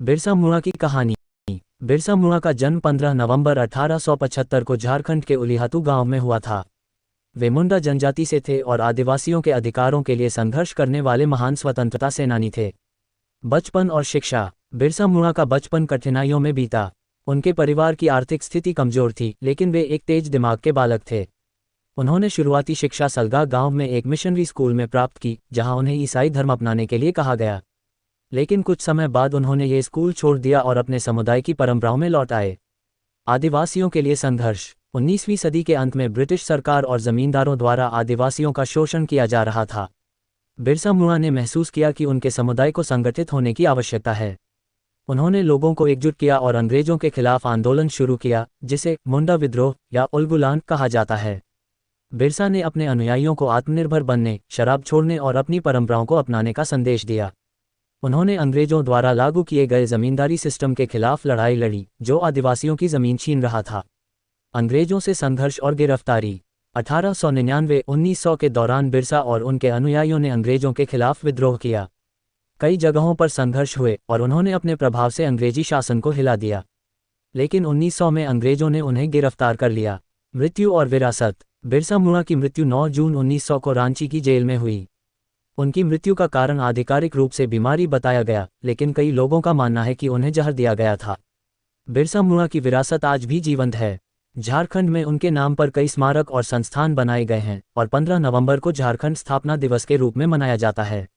बिरसा मुंडा की कहानी। बिरसा मुंडा का जन्म 15 नवंबर 1875 को झारखंड के उलीहातू गांव में हुआ था। वे मुंडा जनजाति से थे और आदिवासियों के अधिकारों के लिए संघर्ष करने वाले महान स्वतंत्रता सेनानी थे। बचपन और शिक्षा। बिरसा मुंडा का बचपन कठिनाइयों में बीता। उनके परिवार की आर्थिक स्थिति कमजोर थी, लेकिन वे एक तेज दिमाग के बालक थे। उन्होंने शुरुआती शिक्षा सलगा गांव में एक मिशनरी स्कूल में प्राप्त की, जहां उन्हें ईसाई धर्म अपनाने के लिए कहा गया। लेकिन कुछ समय बाद उन्होंने ये स्कूल छोड़ दिया और अपने समुदाय की परंपराओं में लौट आए। आदिवासियों के लिए संघर्ष। 19वीं सदी के अंत में ब्रिटिश सरकार और जमींदारों द्वारा आदिवासियों का शोषण किया जा रहा था। बिरसा मुंडा ने महसूस किया कि उनके समुदाय को संगठित होने की आवश्यकता है। उन्होंने लोगों को एकजुट किया और अंग्रेजों के खिलाफ आंदोलन शुरू किया, जिसे मुंडा विद्रोह या उलगुलान कहा जाता है। बिरसा ने अपने अनुयायियों को आत्मनिर्भर बनने, शराब छोड़ने और अपनी परंपराओं को अपनाने का संदेश दिया। उन्होंने अंग्रेजों द्वारा लागू किए गए जमींदारी सिस्टम के खिलाफ लड़ाई लड़ी, जो आदिवासियों की जमीन छीन रहा था। अंग्रेजों से संघर्ष और गिरफ्तारी। 1899-1900 के दौरान बिरसा और उनके अनुयायियों ने अंग्रेजों के खिलाफ विद्रोह किया। कई जगहों पर संघर्ष हुए और उन्होंने अपने प्रभाव से अंग्रेजी शासन को हिला दिया। लेकिन 1900 में अंग्रेजों ने उन्हें गिरफ्तार कर लिया। मृत्यु और विरासत। बिरसा मुंडा की मृत्यु 9 जून 1900 को रांची की जेल में हुई। उनकी मृत्यु का कारण आधिकारिक रूप से बीमारी बताया गया, लेकिन कई लोगों का मानना है कि उन्हें जहर दिया गया था। बिरसा मुंडा की विरासत आज भी जीवंत है। झारखंड में उनके नाम पर कई स्मारक और संस्थान बनाए गए हैं और 15 नवंबर को झारखंड स्थापना दिवस के रूप में मनाया जाता है।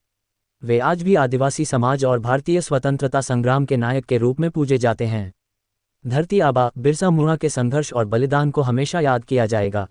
वे आज भी आदिवासी समाज और भारतीय स्वतंत्रता संग्राम के नायक के रूप में पूजे जाते हैं। धरती आबा। बिरसा मुंडा के संघर्ष और बलिदान को हमेशा याद किया जाएगा।